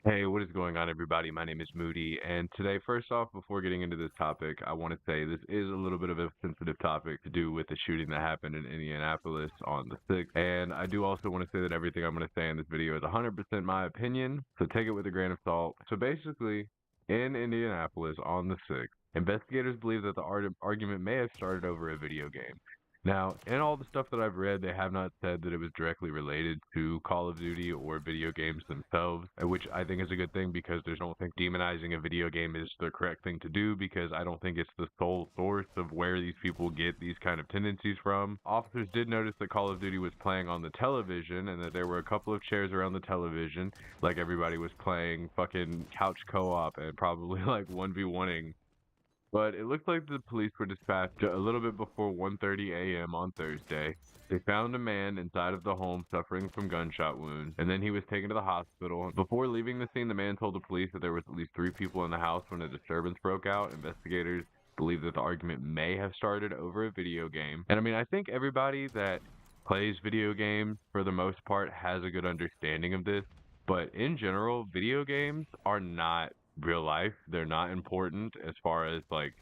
Hey, what is going on, everybody? My name is Moody, and today, first off, before getting into this topic, I want to say this is a little bit of a sensitive topic to do with the shooting that happened in Indianapolis on the 6th. And I do also want to say that everything I'm going to say in this video is 100% my opinion, so take it with a grain of salt. So basically, in Indianapolis on the 6th, investigators believe that the argument may have started over a video game. Now, in all the stuff that I've read, they have not said that it was directly related to Call of Duty or video games themselves, which I think is a good thing because I don't think demonizing a video game is the correct thing to do because I don't think it's the sole source of where these people get these kind of tendencies from. Officers did notice that Call of Duty was playing on the television and that there were a couple of chairs around the television, like everybody was playing fucking couch co-op and probably like 1v1ing, but it looks like the police were dispatched a little bit before 1:30 a.m. on Thursday. They found a man inside of the home suffering from gunshot wounds, and then he was taken to the hospital. Before leaving the scene, the man told the police that there was at least 3 people in the house when a disturbance broke out. Investigators believe that the argument may have started over a video game. And I mean, I think everybody that plays video games, for the most part, has a good understanding of this. But in general, video games are not real life. They're not important as far as like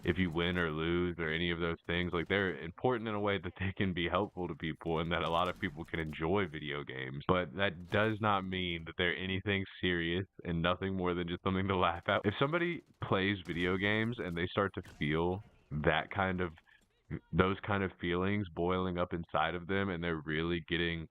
if you win or lose or any of those things. Like they're important in a way that they can be helpful to people and that a lot of people can enjoy video games. But that does not mean that they're anything serious and nothing more than just something to laugh at. If somebody plays video games and they start to feel that kind of those kind of feelings boiling up inside of them and they're really getting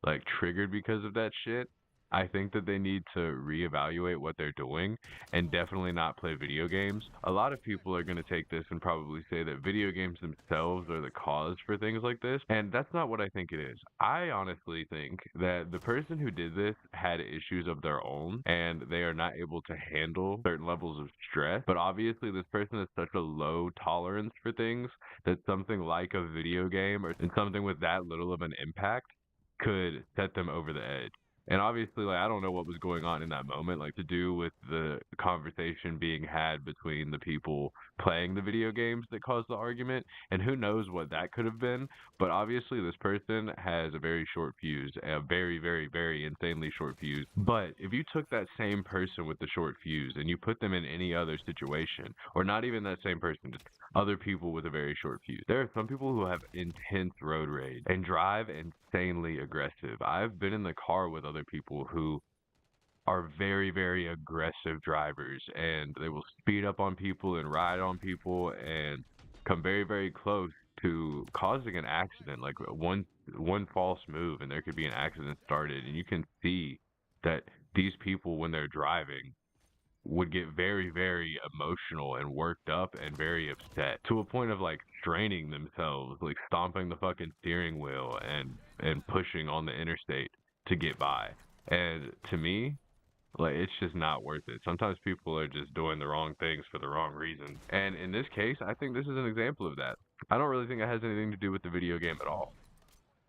like triggered because of that shit, I think that they need to reevaluate what they're doing and definitely not play video games. A lot of people are going to take this and probably say that video games themselves are the cause for things like this, and that's not what I think it is. I honestly think that the person who did this had issues of their own and they are not able to handle certain levels of stress, but obviously this person has such a low tolerance for things that something like a video game or something with that little of an impact could set them over the edge. And obviously, like, I don't know what was going on in that moment, like to do with the conversation being had between the people playing the video games that caused the argument, and who knows what that could have been. But obviously, this person has a very short fuse, a very, very, very insanely short fuse. But if you took that same person with the short fuse and you put them in any other situation, or not even that same person, just other people with a very short fuse. There are some people who have intense road rage and drive insanely aggressive. I've been in the car with other people who are very, very aggressive drivers and they will speed up on people and ride on people and come very, very close to causing an accident. Like one false move and there could be an accident started, and you can see that these people when they're driving would get very, very emotional and worked up and very upset to a point of like straining themselves, like stomping the fucking steering wheel and pushing on the interstate to get by. And to me, like it's just not worth it. Sometimes people are just doing the wrong things for the wrong reasons. And in this case, I think this is an example of that. I don't really think it has anything to do with the video game at all.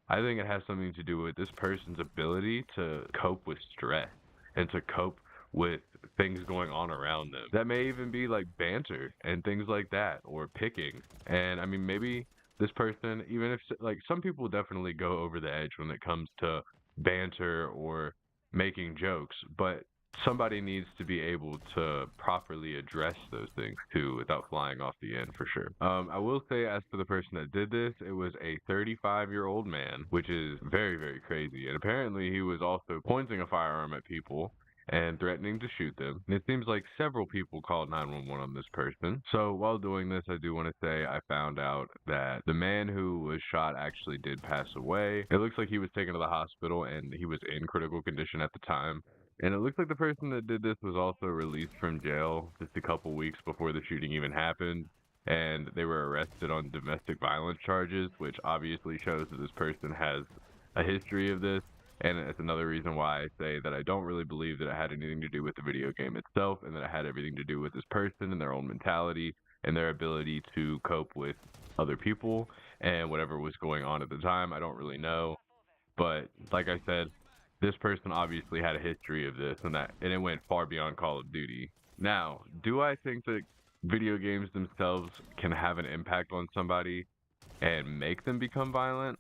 I think it has something to do with this person's ability to cope with stress and to cope with things going on around them. That may even be like banter and things like that, or picking. And I mean, maybe this person, even if like some people definitely go over the edge when it comes to banter or making jokes, but somebody needs to be able to properly address those things too without flying off the end for sure. I will say, as for the person that did this, it was a 35-year-old man, which is very, very crazy. And apparently he was also pointing a firearm at people and threatening to shoot them. And it seems like several people called 911 on this person. So while doing this, I do want to say I found out that the man who was shot actually did pass away. It looks like he was taken to the hospital and he was in critical condition at the time. And it looks like the person that did this was also released from jail just a couple weeks before the shooting even happened. And they were arrested on domestic violence charges, which obviously shows that this person has a history of this. And it's another reason why I say that I don't really believe that it had anything to do with the video game itself, and that it had everything to do with this person and their own mentality and their ability to cope with other people and whatever was going on at the time. I don't really know. But like I said, this person obviously had a history of this, and it went far beyond Call of Duty. Now, do I think that video games themselves can have an impact on somebody and make them become violent?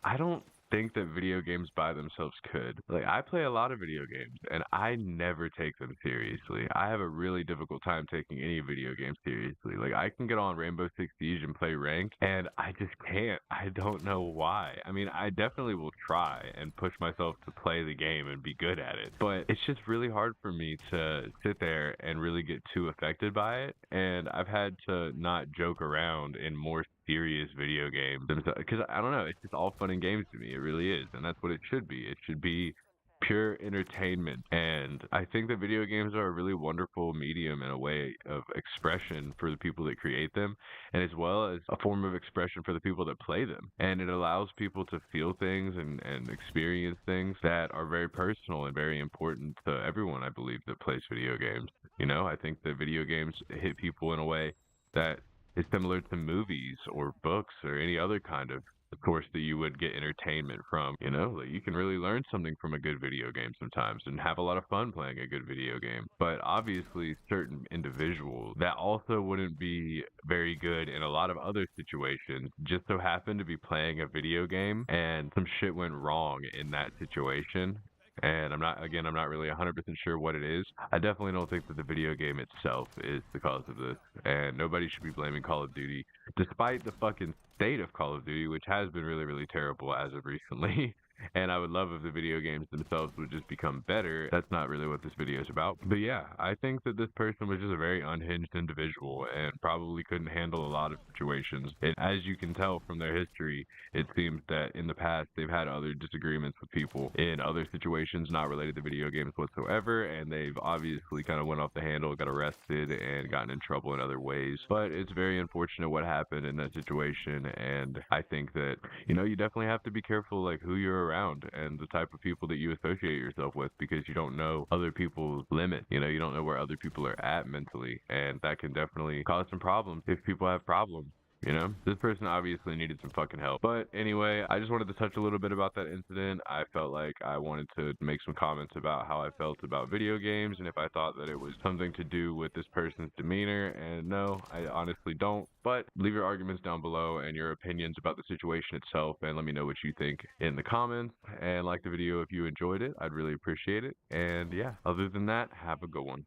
I don't think that video games by themselves could. Like, I play a lot of video games and I never take them seriously. I have a really difficult time taking any video game seriously. Like, I can get on Rainbow Six Siege and play ranked, and I just can't. I don't know why. I mean, I definitely will try and push myself to play the game and be good at it, but it's just really hard for me to sit there and really get too affected by it. And I've had to not joke around in more serious video games because I don't know, it's just all fun and games to me. It really is, and that's what it should be. It should be pure entertainment. And I think that video games are a really wonderful medium and a way of expression for the people that create them, and as well as a form of expression for the people that play them. And it allows people to feel things and experience things that are very personal and very important to everyone, I believe, that plays video games. You know, I think that video games hit people in a way that is similar to movies or books or any other kind of course that you would get entertainment from. You know, like, you can really learn something from a good video game sometimes and have a lot of fun playing a good video game. But obviously, certain individuals that also wouldn't be very good in a lot of other situations just so happen to be playing a video game and some shit went wrong in that situation. And I'm not really 100% sure what it is. I definitely don't think that the video game itself is the cause of this. And nobody should be blaming Call of Duty, despite the fucking state of Call of Duty, which has been really, really terrible as of recently. And I would love if the video games themselves would just become better. That's not really what this video is about. But yeah, I think that this person was just a very unhinged individual and probably couldn't handle a lot of situations. And as you can tell from their history, it seems that in the past they've had other disagreements with people in other situations not related to video games whatsoever, and they've obviously kind of went off the handle, got arrested, and gotten in trouble in other ways. But it's very unfortunate what happened in that situation, and I think that, you know, you definitely have to be careful like who you're around and the type of people that you associate yourself with, because you don't know other people's limit. You know, you don't know where other people are at mentally, and that can definitely cause some problems if people have problems. You know, this person obviously needed some fucking help. But anyway, I just wanted to touch a little bit about that incident. I felt like I wanted to make some comments about how I felt about video games and if I thought that it was something to do with this person's demeanor. And no, I honestly don't. But leave your arguments down below and your opinions about the situation itself, and let me know what you think in the comments. And like the video if you enjoyed it. I'd really appreciate it. And yeah, other than that, have a good one.